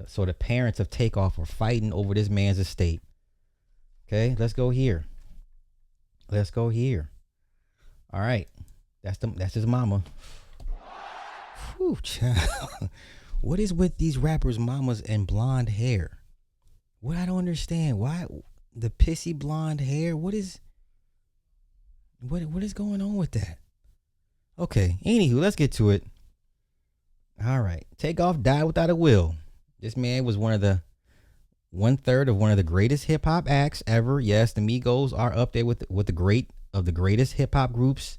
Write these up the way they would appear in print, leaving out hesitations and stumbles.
So the parents of Takeoff are fighting over this man's estate. Okay, let's go here. Let's go here. All right, that's his mama. Whew, child. What is with these rappers' mamas and blonde hair? What I don't understand. Why the pissy blonde hair? What is going on with that? Okay, anywho, let's get to it. All right, Takeoff died without a will. This man was one third of one of the greatest hip hop acts ever. Yes, the Migos are up there with the greatest hip hop groups.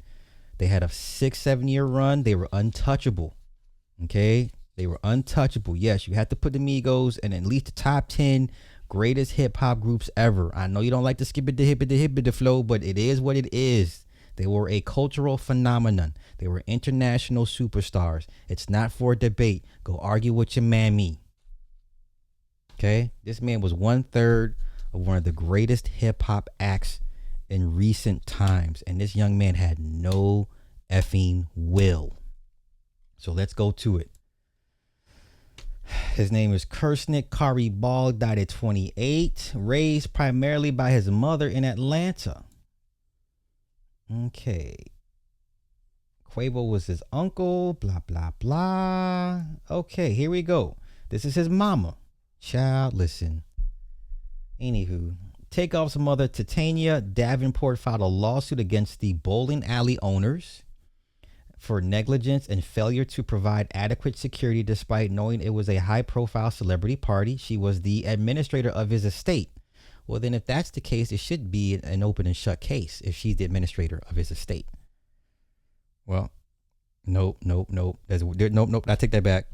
They had a 6-7 year run. They were untouchable. Okay, they were untouchable. Yes, you had to put the Migos in at least the top 10 greatest hip hop groups ever. I know you don't like to skip it, the flow, but it is what it is. They were a cultural phenomenon. They were international superstars. It's not for debate. Go argue with your mammy. Okay, this man was 1/3 of one of the greatest hip hop acts in recent times, and this young man had no effing will. So let's go to it. His name is Kirsnick Kari Ball, died at 28, raised primarily by his mother in Atlanta. Okay. Quavo was his uncle, blah, blah, blah. Okay, here we go. This is his mama. Child, listen. Anywho, Takeoff's mother, Titania Davenport, filed a lawsuit against the bowling alley owners for negligence and failure to provide adequate security despite knowing it was a high-profile celebrity party. She was the administrator of his estate. Well, then if that's the case, it should be an open and shut case if she's the administrator of his estate. Well, nope. Nope. I take that back.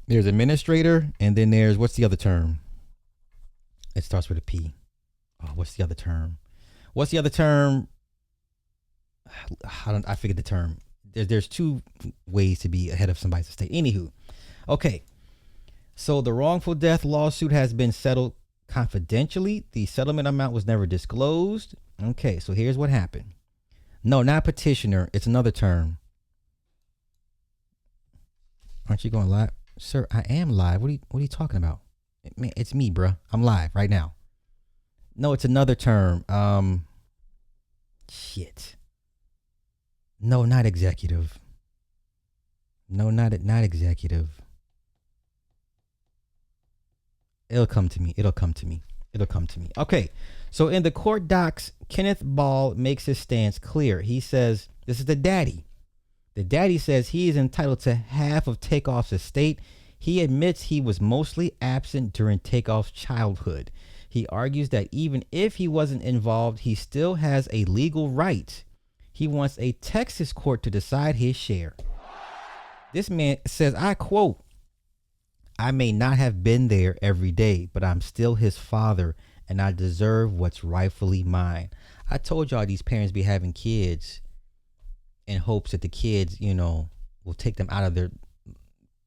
There's administrator, and then there's, what's the other term? It starts with a P. Oh, what's the other term? I forget the term. There's two ways to be ahead of somebody's estate. Anywho, okay. So the wrongful death lawsuit has been settled confidentially. The settlement amount was never disclosed. Okay, so here's what happened. No, not petitioner. It's another term. Aren't you going live? Sir, I am live. What are you talking about? Man, it's me, bruh. I'm live right now. No, it's another term. Shit. No, not executive. No, not executive. It'll come to me. Okay. So in the court docs, Kenneth Ball makes his stance clear. He says, this is the daddy. The daddy says he is entitled to half of Takeoff's estate. He admits he was mostly absent during Takeoff's childhood. He argues that even if he wasn't involved, he still has a legal right. He wants a Texas court to decide his share. This man says, I quote, I may not have been there every day, but I'm still his father and I deserve what's rightfully mine. I told y'all these parents be having kids in hopes that the kids, will take them out of their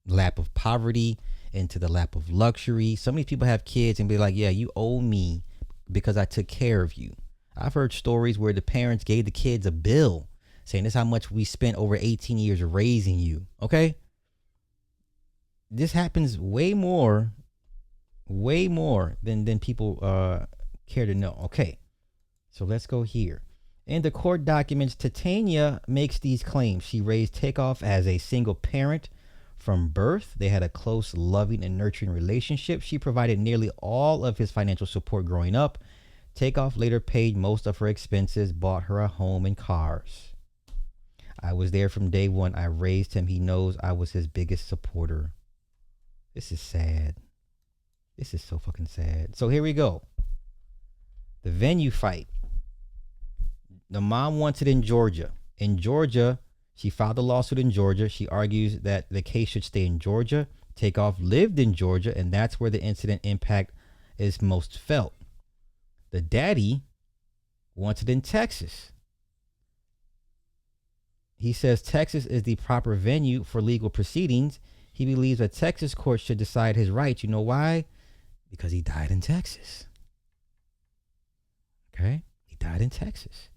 lap of poverty into the lap of luxury. Some of these people have kids and be like, yeah, you owe me because I took care of you. I've heard stories where the parents gave the kids a bill saying this is how much we spent over 18 years raising you. Okay. This happens way more than people care to know. Okay. So let's go here. In the court documents, Titania makes these claims. She raised Takeoff as a single parent from birth. They had a close, loving, and nurturing relationship. She provided nearly all of his financial support growing up. Takeoff later paid most of her expenses, bought her a home and cars. I was there from day one. I raised him. He knows I was his biggest supporter. This is sad. This is so fucking sad. So here we go. The venue fight. The mom wants it in Georgia. In Georgia, she filed the lawsuit in Georgia. She argues that the case should stay in Georgia. Takeoff lived in Georgia, and that's where the incident impact is most felt. The daddy wants it in Texas. He says Texas is the proper venue for legal proceedings. He believes a Texas court should decide his rights. You know why? Because he died in Texas. Okay? He died in Texas.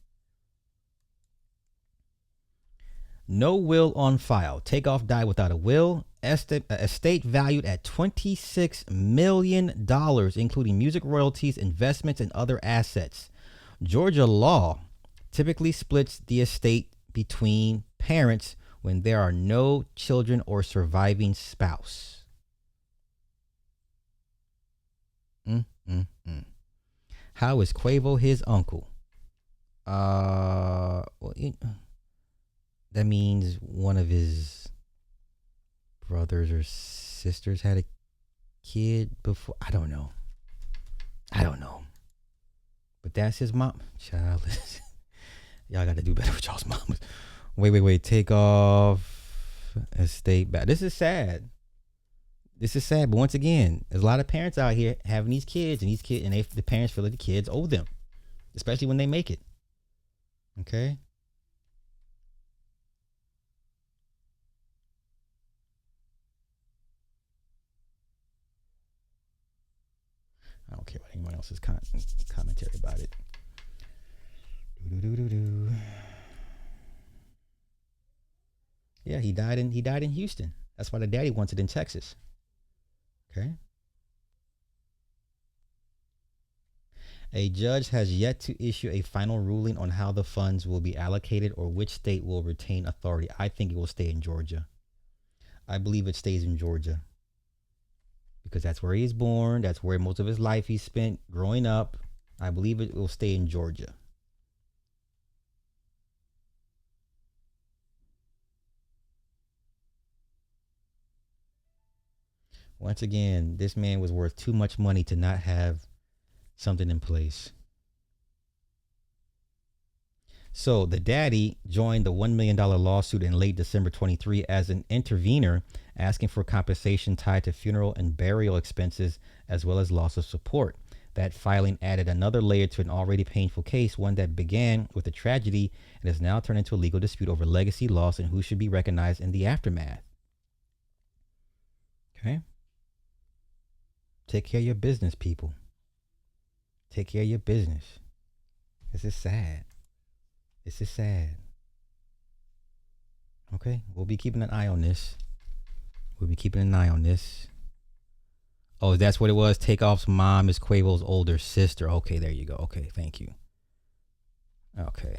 No will on file. Takeoff died without a will. Estate valued at $26 million, including music royalties, investments, and other assets. Georgia law typically splits the estate between parents when there are no children or surviving spouse. How is Quavo his uncle? Well, that means one of his brothers or sisters had a kid before. I don't know. But that's his mom. Child, y'all got to do better with y'all's mamas. Wait. Takeoff estate back. This is sad. But once again, there's a lot of parents out here having these kids, and the parents feel like the kids owe them, especially when they make it. Okay. I don't care what anyone else's commentary about it. Yeah, he died in Houston. That's why the daddy wants it in Texas. Okay. A judge has yet to issue a final ruling on how the funds will be allocated or which state will retain authority. I think it will stay in Georgia. I believe it stays in Georgia because that's where he's born. That's where most of his life he spent growing up. I believe it will stay in Georgia. Once again, this man was worth too much money to not have something in place. So the daddy joined the $1 million lawsuit in late December 23 as an intervener, asking for compensation tied to funeral and burial expenses, as well as loss of support. That filing added another layer to an already painful case, one that began with a tragedy and has now turned into a legal dispute over legacy loss and who should be recognized in the aftermath. Okay? Take care of your business, people. Take care of your business. This is sad. Okay, we'll be keeping an eye on this. Oh, that's what it was. Takeoff's mom is Quavo's older sister. Okay, there you go. Okay, thank you. Okay.